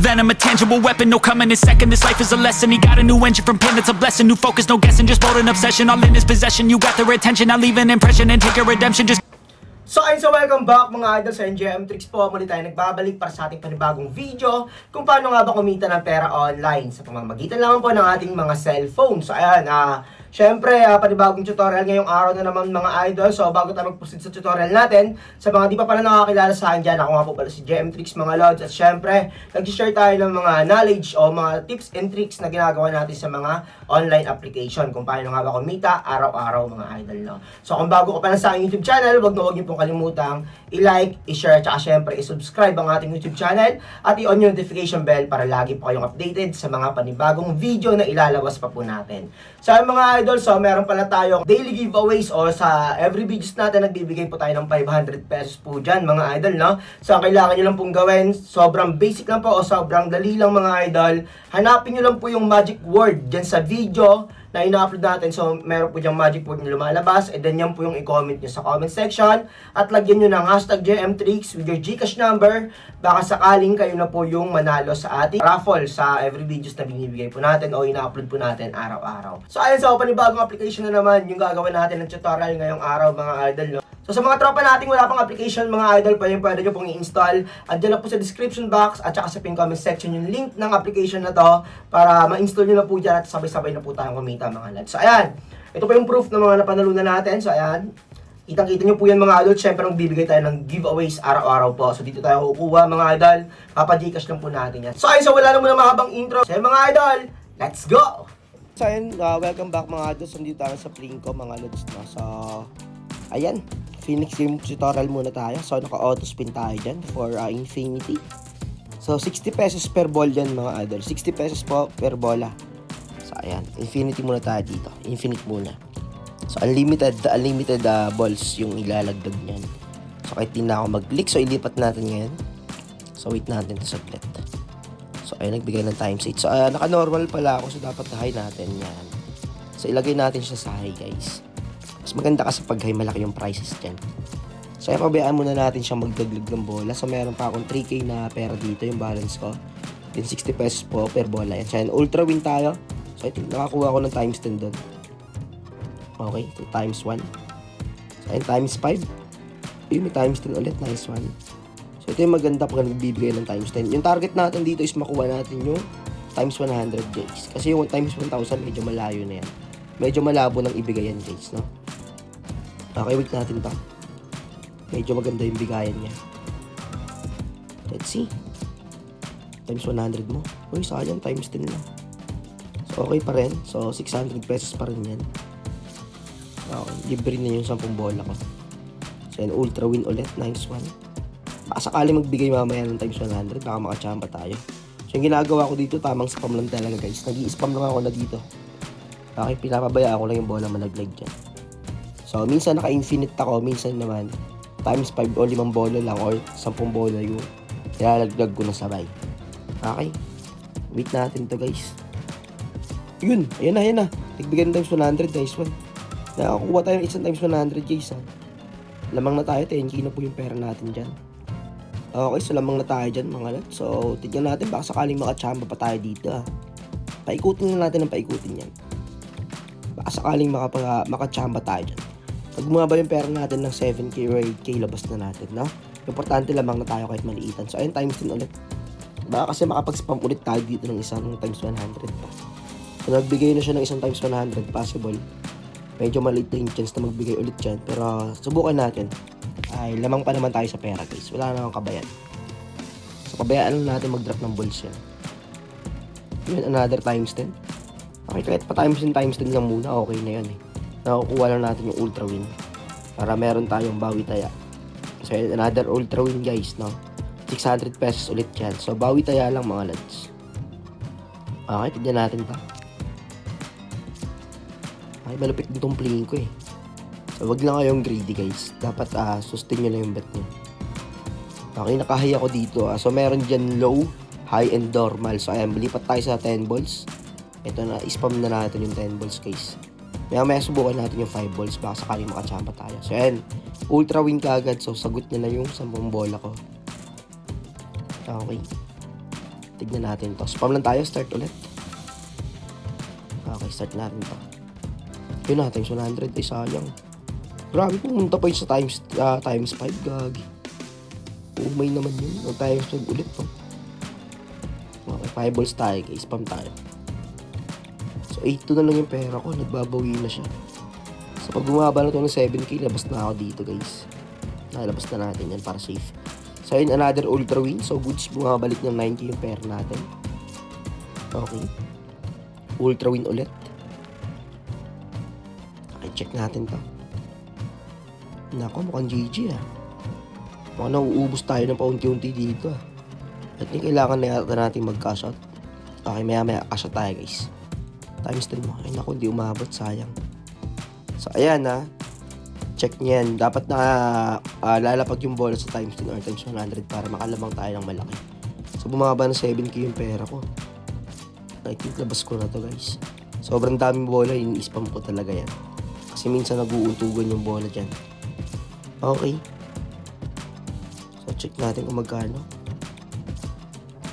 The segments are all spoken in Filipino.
venom, a tangible weapon, no coming in second. This life is a lesson. He got a new engine from pain, that's a blessing. New focus, no guessing, just bold and obsession. All in his possession, you got their attention. I'll leave an impression and take a redemption. Just So ayun, so welcome back mga idol sa NGM Tricks po. Muli tayo nagbabalik para sa ating panibagong video kung paano nga ba kumita ng pera online sa pamamagitan lamang po ng ating mga cellphone. So ayan, syempre, panibagong tutorial ngayong araw na naman mga idol. So bago tayo mag-proceed sa tutorial natin, sa mga di pa pala nakakilala sa akin dyan, ako nga po pala si GM Tricks mga lods. At syempre, nag-share tayo ng mga knowledge o mga tips and tricks na ginagawa natin sa mga online application kung paano nga ba kumita araw-araw mga idol. No? So kung bago ka pa lang sa aking YouTube channel, wag niyo pong kalimutang i-like, i-share, at syempre i-subscribe ang ating YouTube channel at i-on yung notification bell para lagi po kayong updated sa mga panibagong video na ilalabas pa po natin. So mga idol, so meron pala tayong daily giveaways o sa every videos natin nagbibigay po tayo ng 500 pesos po dyan mga idol, no? So ang kailangan nyo lang pong gawin, sobrang basic lang po o sobrang dali lang mga idol. Hanapin nyo lang po yung magic word dyan sa video na ina-upload natin. So, meron po diyang magic word na lumalabas. And then, yan po yung i-comment nyo sa comment section. At lagyan nyo ng hashtag GMTricks with your Gcash number. Baka sakaling kayo na po yung manalo sa ating raffle sa every videos na binibigay po natin o ina-upload po natin araw-araw. So, ayun, sa panibagong application na naman yung gagawin natin ng tutorial ngayong araw mga idol, no? So, sa mga tropa natin wala pang application mga idol, pwede nyo pong i-install. Andiyan lang po sa description box at saka sa pin comment section yung link ng application na to para ma-install nyo na po dyan at sabay-sabay na po tayong kumita mga lads. So, ayan. Ito po yung proof ng mga napanalunan natin. So, ayan. Kitang-kita nyo po yan mga idol. Siyempre, magbibigay tayo ng giveaways araw-araw po. So, dito tayo kukuha mga idol. Papa-Gcash lang po natin yan. So, ayun. So, wala lang muna mahabang intro. So, mga idol, let's go! So, ayun. Welcome back mga idol. So, dito tayo sa Plinko mga lods. No? So, ayan. Phoenix Game tutorial muna tayo. So, naka-auto spin tayo dyan for infinity. So, 60 pesos per ball dyan mga idol. 60 pesos po per bola. So, ayan. Infinity muna tayo dito. Infinite muna. So, unlimited balls yung ilalagdag niyan. So, kahit di na ako mag-click. So, ilipat natin ngayon. So, wait natin ito saglit. So, ayan. Nagbigay ng times 8. So, naka-normal pala ako. So, dapat high natin yan. So, ilagay natin siya sa high, guys. Mas maganda kasi pag high, malaki yung prices dyan. So, ayan. Pabayaan muna natin siyang magdaglag ng bola. So, meron pa akong 3K na pera dito. Yung balance ko. Then, 60 pesos po per bola. Yan. So, ayan. Ultra win tayo. So, I think nakakuha ko ng times 10 doon. Okay, so times 1. So, ayun, times 5. Ayun, may times 10 ulit. Nice one. So, ito yung maganda pag nagbibigay ng times 10. Yung target natin dito is makuha natin yung times 100, guys. Kasi yung times 1,000, medyo malayo na yan. Medyo malabo nang ibigay yan, guys, no? Okay, wait natin pa. Medyo maganda yung bigayan niya. Let's see. Times 100 mo. Uy, sayang, times 10 lang. So, okay pa rin. So, 600 pesos pa rin yan. Libre na yung 10 bola ko. So, yan, ultra win ulit. Nice one. Baka sakali magbigay mamaya ng times 100, baka makachamba tayo. So, yung ginagawa ko dito, tamang spam lang talaga, guys. Nag-i-spam lang ako na dito. Okay, pinapabayaan ko lang yung bola malaglag dyan. So, minsan naka-infinite ako. Minsan naman, times 5 o 5 bola lang or 10 bola yung nilalagdag ko na sabay. Okay. Wait natin to, guys. Yun, ayan na. Nagbigay ng times 100, nice one. Nakakuha tayo ng isang times 100, guys, ha. Lamang na tayo, 10K na po yung pera natin dyan. Okay, so lamang na tayo dyan, mga lahat. So, tignan natin, baka sakaling makachamba pa tayo dito, ha. Paikutin na natin ang paikutin yan. Baka sakaling makachamba tayo dyan. Pag bumaba yung pera natin ng 7K or 8K, labas na natin, no? Importante lamang na tayo kahit maliitan. So, ayun, times 10 ulit. Baka kasi makapag-spam ulit tayo dito ng isang times 100 pa. So, nagbigay na siya ng isang times 100, possible. Medyo maliit na yung chance na magbigay ulit dyan. Pero subukan natin. Ay, lamang pa naman tayo sa pera, guys. Wala namang kabayan. So, kabayaan lang natin mag-drop ng balls yan. Yun, another times 10. Okay, kahit pa times 10 lang muna. Okay na yan eh. Nakukuha lang natin yung ultra win. Para meron tayong bawi taya. So, yun, another ultra win, guys, no? 600 pesos ulit yan. So, bawi taya lang, mga lads. Okay, tignan natin pa. Ay, malupit din itong playing ko eh. So, wag lang kayong greedy, guys. Dapat sustain nyo lang yung bet nyo. Okay, nakahay ako dito. So, meron dyan low, high, and normal. So, ayan, lipat tayo sa 10 balls. Ito na, spam na natin yung 10 balls, guys. May subukan natin yung 5 balls. Baka sakaling makachamba tayo. So, ayan, ultra win ka agad. So, sagot nyo na yung 10 bola ko. Okay. Tignan natin to. Spam lang tayo. Start ulit. Okay, start natin to. Yun na, times 100. Ay, sayang. Grabe, pumunta pa yun sa times 5. Gagi. Umay naman yun. Ang times 5 ulit to. Okay, 5 balls tayo guys. Spam tayo. So, 8-2 na lang yung pera ko. Nagbabawi na siya. So, pag bumaba na to ng 7k, labas na ako dito guys. Nakalabas na natin yan para safe. So, yun, another ultra win. So, goods, bumabalik ng 9k yung pera natin. Okay. Ultra win ulit. Okay, check natin to. Nako, mukhang GG ah. Mukhang nauubos tayo ng paunti-unti dito ah. At kailangan na yata natin mag-cash out. Okay, maya cash out tayo guys. Times 10 mo. Ay naku, hindi umabot. Sayang. So, ayan ha. Check nyo yan. Dapat na lalapag yung bola sa times 10 or times 100 para makalamang tayo ng malaki. So, bumaba na 7k yung pera ko. I think labas ko na to guys. Sobrang daming bola. Ini-spam ko talaga yan. Kasi minsan nag-uuntugan yung bola dyan. Okay. So, check natin kung magkano.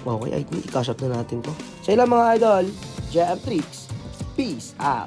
Okay, I think i-cash out na natin to. So, yun lang mga idol. JM Tricks. Peace out.